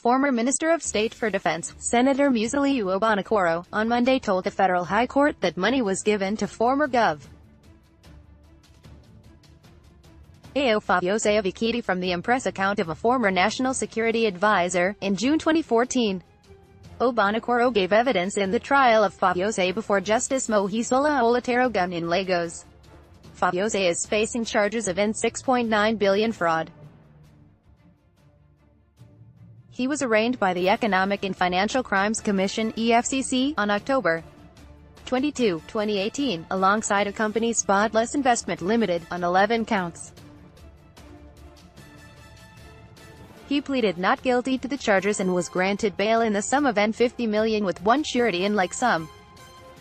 former Minister of State for Defense, Senator Musiliu Obanikoro, on Monday told the Federal High Court that money was given to former Gov. Ayo Fayose of Ekiti from the impress account of a former National Security Advisor, in June 2014. Obanikoro gave evidence in the trial of Fayose before Justice Moji in Lagos. Fayose is facing charges of N$6.9 billion fraud. He was arraigned by the Economic and Financial Crimes Commission (EFCC) on October 22, 2018, alongside a company Spotless Investment Limited, on 11 counts. He pleaded not guilty to the charges and was granted bail in the sum of N$50 million with one surety in like sum.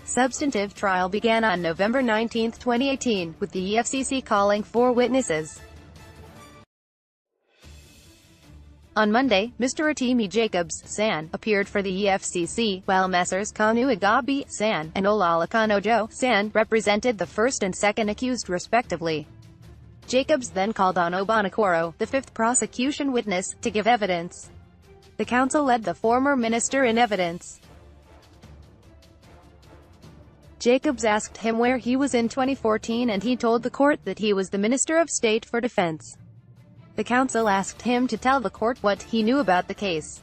Substantive trial began on November 19, 2018, with the EFCC calling 4 witnesses. On Monday, Mr. Rotimi Jacobs, San, appeared for the EFCC, while Messrs. Kanu Agabi, San, and Olalakanojo, San, represented the first and second accused respectively. Jacobs then called on Obanikoro, the 5th prosecution witness, to give evidence. The counsel led the former minister in evidence. Jacobs asked him where he was in 2014 and he told the court that he was the Minister of State for Defense. The counsel asked him to tell the court what he knew about the case.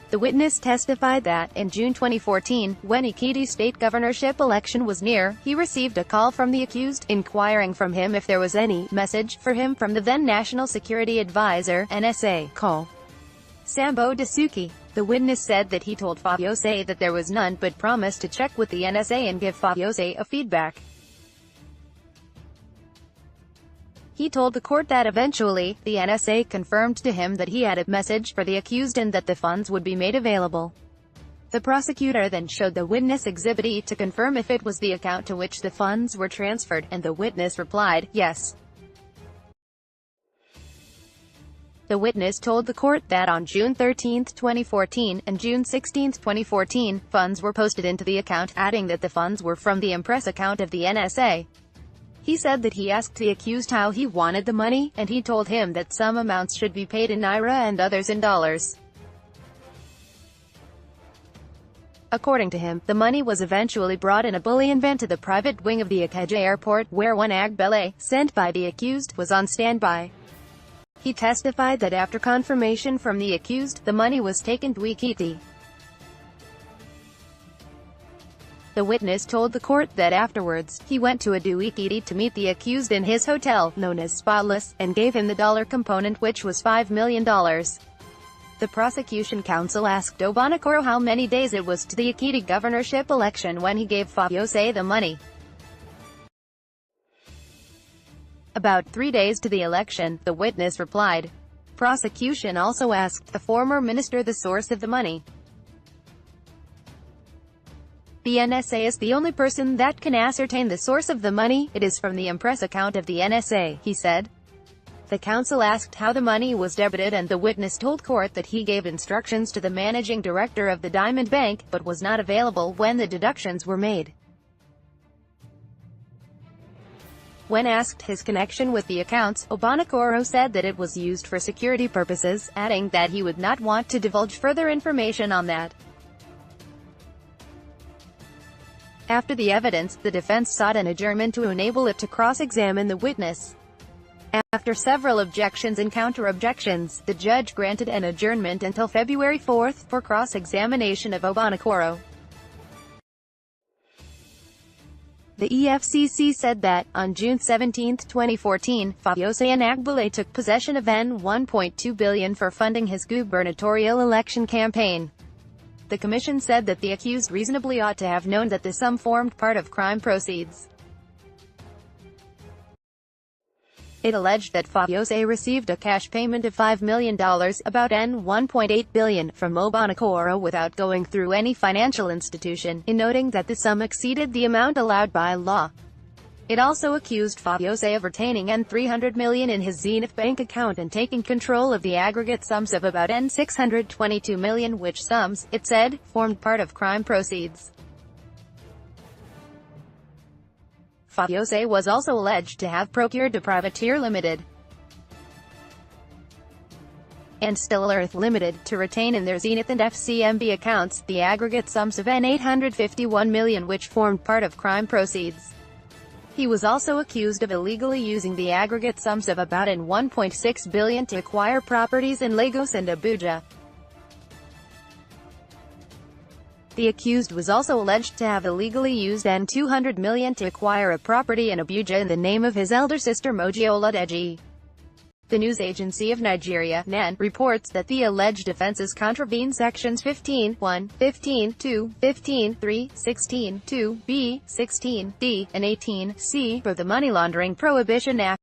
The witness testified that, in June 2014, when Ekiti state governorship election was near, he received a call from the accused, inquiring from him if there was any message for him from the then National Security Advisor, NSA, Col. Sambo Dasuki. The witness said that he told Fayose that there was none but promised to check with the NSA and give Fayose a feedback. He told the court that eventually, the NSA confirmed to him that he had a message for the accused and that the funds would be made available. The prosecutor then showed the witness Exhibit E to confirm if it was the account to which the funds were transferred, and the witness replied, yes. The witness told the court that on June 13, 2014, and June 16, 2014, funds were posted into the account, adding that the funds were from the impress account of the NSA. He said that he asked the accused how he wanted the money, and he told him that some amounts should be paid in naira and others in dollars. According to him, the money was eventually brought in a bullion van to the private wing of the Ikeja airport, where one Agbele, sent by the accused, was on standby. He testified that after confirmation from the accused, the money was taken to Ekiti. The witness told the court that afterwards, he went to Adu Ekiti to meet the accused in his hotel, known as Spotless, and gave him the dollar component, which was $5 million. The prosecution counsel asked Obanikoro how many days it was to the Ekiti governorship election when he gave Fayose the money. About 3 days to the election, the witness replied. Prosecution also asked the former minister the source of the money. The NSA is the only person that can ascertain the source of the money. It is from the impress account of the NSA, he said. The counsel asked how the money was debited, and the witness told court that he gave instructions to the managing director of the Diamond Bank, but was not available when the deductions were made. When asked his connection with the accounts, Obanikoro said that it was used for security purposes, adding that he would not want to divulge further information on that. After the evidence, the defense sought an adjournment to enable it to cross-examine the witness. After several objections and counter-objections, the judge granted an adjournment until February 4 for cross-examination of Obanikoro. The EFCC said that, on June 17, 2014, Fayose and Agbele took possession of N$1.2 billion for funding his gubernatorial election campaign. The commission said that the accused reasonably ought to have known that the sum formed part of crime proceeds. It alleged that Fayose received a cash payment of $5 million, about N$1.8 billion, from Obanikoro without going through any financial institution, in noting that the sum exceeded the amount allowed by law. It also accused Fayose of retaining N$300 million in his Zenith Bank account and taking control of the aggregate sums of about N$622 million, which sums, it said, formed part of crime proceeds. Fayose was also alleged to have procured a privateer limited. and Still Earth Limited, to retain in their Zenith and FCMB accounts the aggregate sums of N$851 million which formed part of crime proceeds. He was also accused of illegally using the aggregate sums of about N$1.6 billion to acquire properties in Lagos and Abuja. The accused was also alleged to have illegally used N$200 million to acquire a property in Abuja in the name of his elder sister Moji Oladeji. The news agency of Nigeria, NAN, reports that the alleged offences contravene sections 15(1), 15(2), 15(3), 16(2), b, 16(d), and 18(c) for the Money Laundering Prohibition Act.